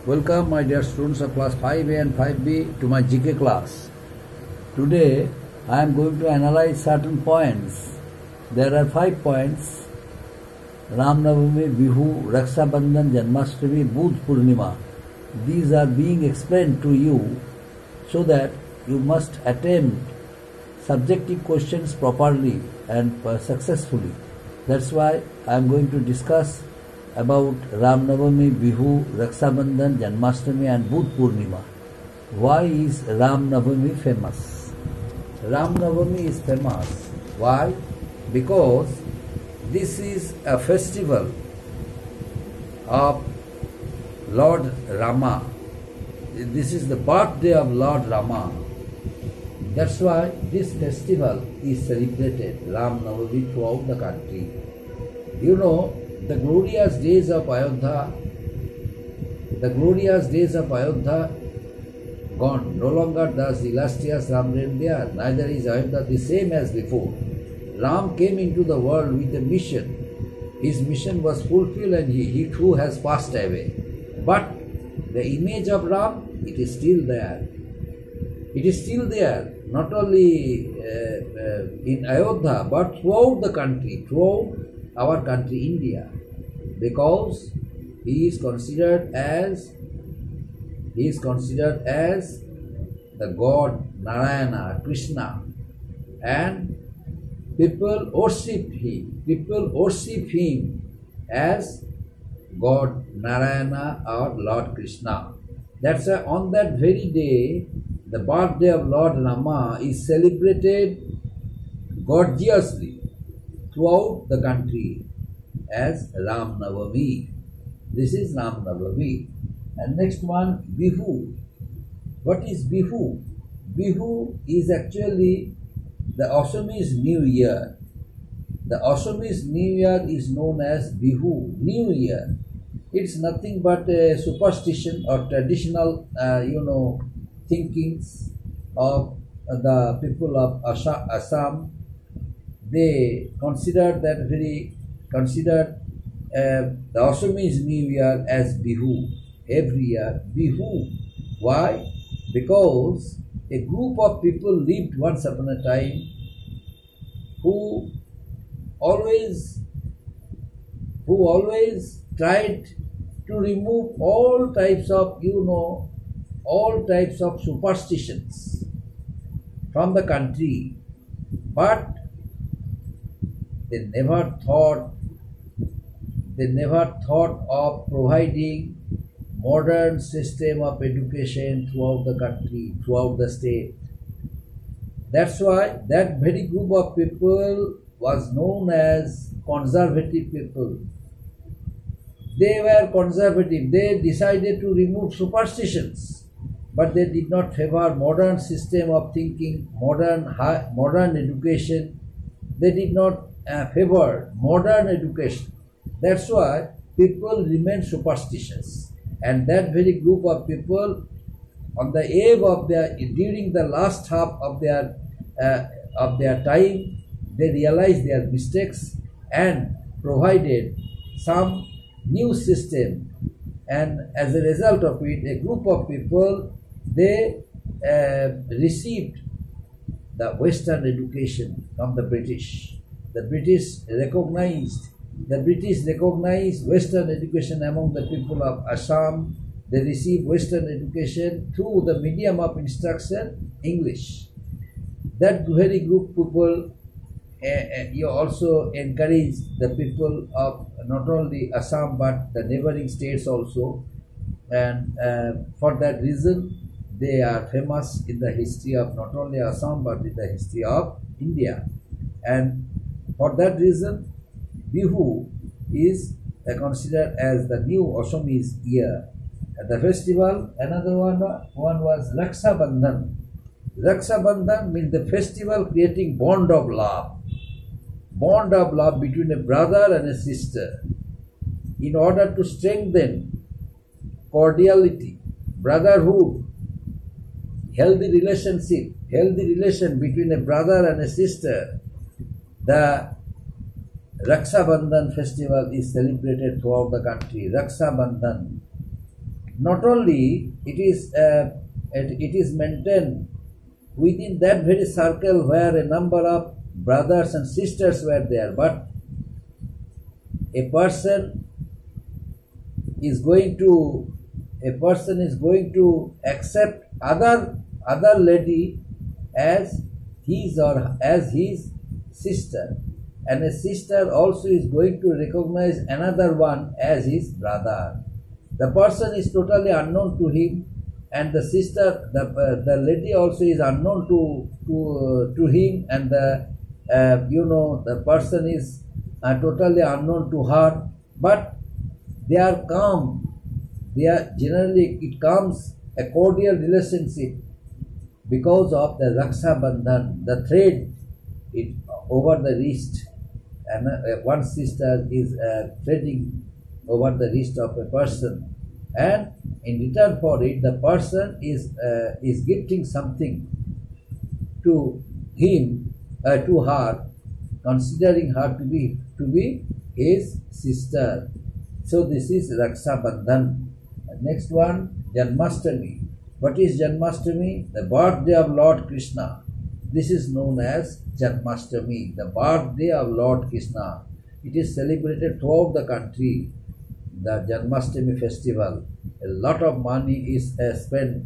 Welcome my dear students of class 5A and 5B to my GK class. Today I am going to analyze certain points. There are 5 points: Ram Navami, Bihu, Raksha Bandhan, Janmashtami, Budh Purnima. These are being explained to you so that you must attempt subjective questions properly and successfully. That's why I am going to discuss about Ram Navami, Bihu, Raksha Bandhan, Janmashtami and Budh Purnima. Why is Ram Navami famous? Ram Navami is famous. Why? Because this is a festival of Lord Rama. This is the birthday of Lord Rama. That's why this festival is celebrated, Ram Navami, throughout the country. You know, the glorious days of Ayodhya gone. No longer does the illustrious Ram reign there, neither is Ayodhya the same as before. Ram came into the world with a mission. His mission was fulfilled and he too has passed away. But the image of Ram, it is still there. It is still there, not only in Ayodhya, but throughout the country, throughout our country, India, because he is considered as the god Narayana, Krishna, and people worship him. People worship him as God Narayana or Lord Krishna. That's why on that very day, the birthday of Lord Rama is celebrated gorgeously throughout the country as Ram Navami. This is Ram Navami. And next one, Bihu. What is Bihu? Bihu is actually the Assamese New Year. The Assamese New Year is known as Bihu, New Year. It's nothing but a superstition or traditional, thinkings of the people of Assam. They consider the Assamese New Year as Bihu, every year. Bihu. Why? Because a group of people lived once upon a time who always tried to remove all types of superstitions from the country, but they never thought of providing modern system of education throughout the country, throughout the state. That's why that very group of people was known as conservative people. They were conservative. They decided to remove superstitions, but they did not favor modern system of thinking, modern education. They did not favor modern education. That's why people remain superstitious. And that very group of people, on the eve of during the last half of their time, they realized their mistakes and provided some new system. And as a result of it, a group of people, they received the Western education from the British. The British recognized Western education among the people of Assam. They received Western education through the medium of instruction, English. That very group of people, you also encouraged the people of not only Assam but the neighboring states also. And for that reason, they are famous in the history of not only Assam but in the history of India. And for that reason, Bihu is considered as the new Assamese year. And the festival, another one was Raksha Bandhan. Raksha Bandhan means the festival creating bond of love between a brother and a sister, in order to strengthen cordiality, brotherhood, healthy relation between a brother and a sister. The Raksha Bandhan festival is celebrated throughout the country. Raksha Bandhan. not only it is maintained within that very circle where a number of brothers and sisters were there, but a person is going to accept other lady as his sister, and a sister also is going to recognize another one as his brother. The person is totally unknown to him, and the sister, the lady also is unknown to him, and the person is totally unknown to her. But they are calm. Generally it comes a cordial relationship because of the Raksha Bandhan, the thread over the wrist, and one sister is threading over the wrist of a person, and in return for it, the person is gifting something to him, to her, considering her to be his sister. So this is Raksha Bandhan. Next one, Janmashtami. What is Janmashtami? The birthday of Lord Krishna. This is known as Janmashtami, the birthday of Lord Krishna. It is celebrated throughout the country, the Janmashtami festival. A lot of money is spent.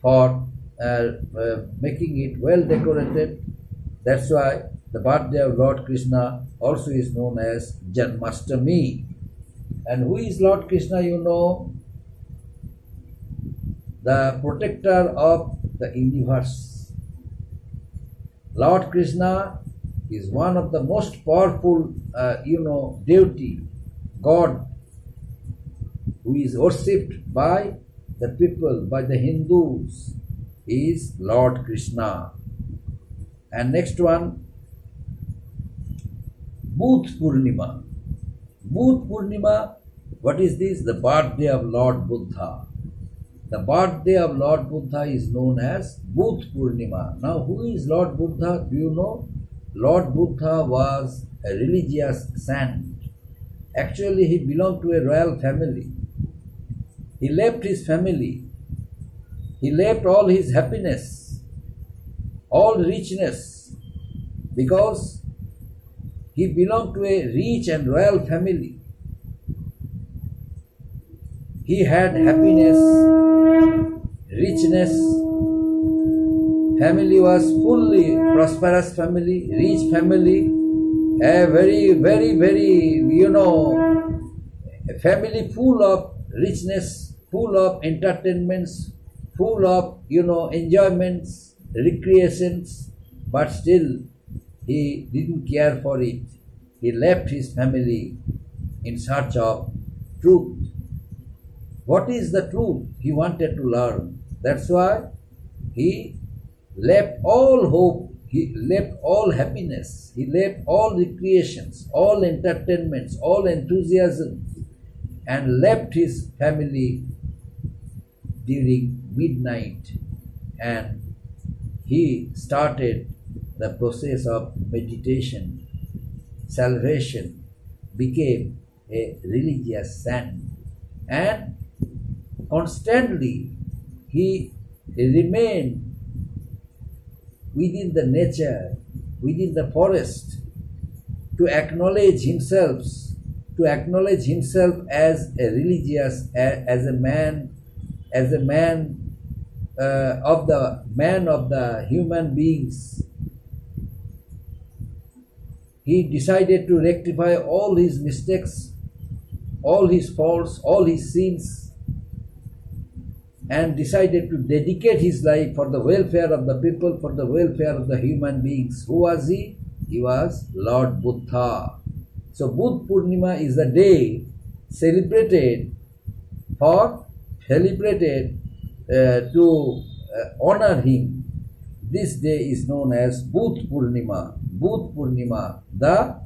For making it well decorated. That's why the birthday of Lord Krishna also is known as Janmashtami. And who is Lord Krishna? You know, the protector of the universe. Lord Krishna is one of the most powerful, deity, God, who is worshipped by the people, by the Hindus, is Lord Krishna. And next one, Booth Purnima. Booth Purnima, what is this? The birthday of Lord Buddha. The birthday of Lord Buddha is known as Booth Purnima. Now, who is Lord Buddha? Do you know? Lord Buddha was a religious saint. Actually, he belonged to a royal family. He left his family. He left all his happiness, all richness, because he belonged to a rich and royal family. He had happiness, richness. Family was fully prosperous family, rich family, a very, very, very, a family full of richness, full of entertainments, full of, enjoyments, recreations, but still he didn't care for it. He left his family in search of truth. What is the truth? He wanted to learn. That's why he left all hope, he left all happiness, he left all recreations, all entertainments, all enthusiasms, and left his family during midnight, and he started the process of meditation. Salvation, became a religious saint, and constantly he remained within the nature, within the forest, to acknowledge himself as a religious, as a man of the human beings. He decided to rectify all his mistakes, all his faults, all his sins, and decided to dedicate his life for the welfare of the people, for the welfare of the human beings. Who was he? He was Lord Buddha. So Booth Purnima is the day celebrated to honor him. This day is known as Booth Purnima. Booth Purnima, the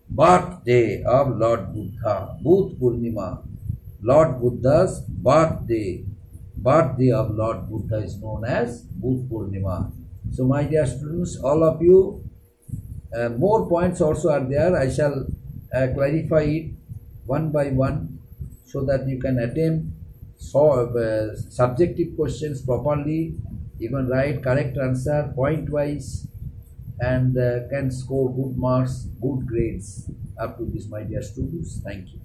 birthday of Lord Buddha. Booth Purnima, Lord Buddha's birthday. Birthday of Lord Buddha is known as Booth Purnima. So my dear students, all of you, more points also are there. I shall clarify it one by one, so that you can attempt solve subjective questions properly. You can write correct answer point wise, and can score good marks, good grades. Up to this, my dear students. Thank you.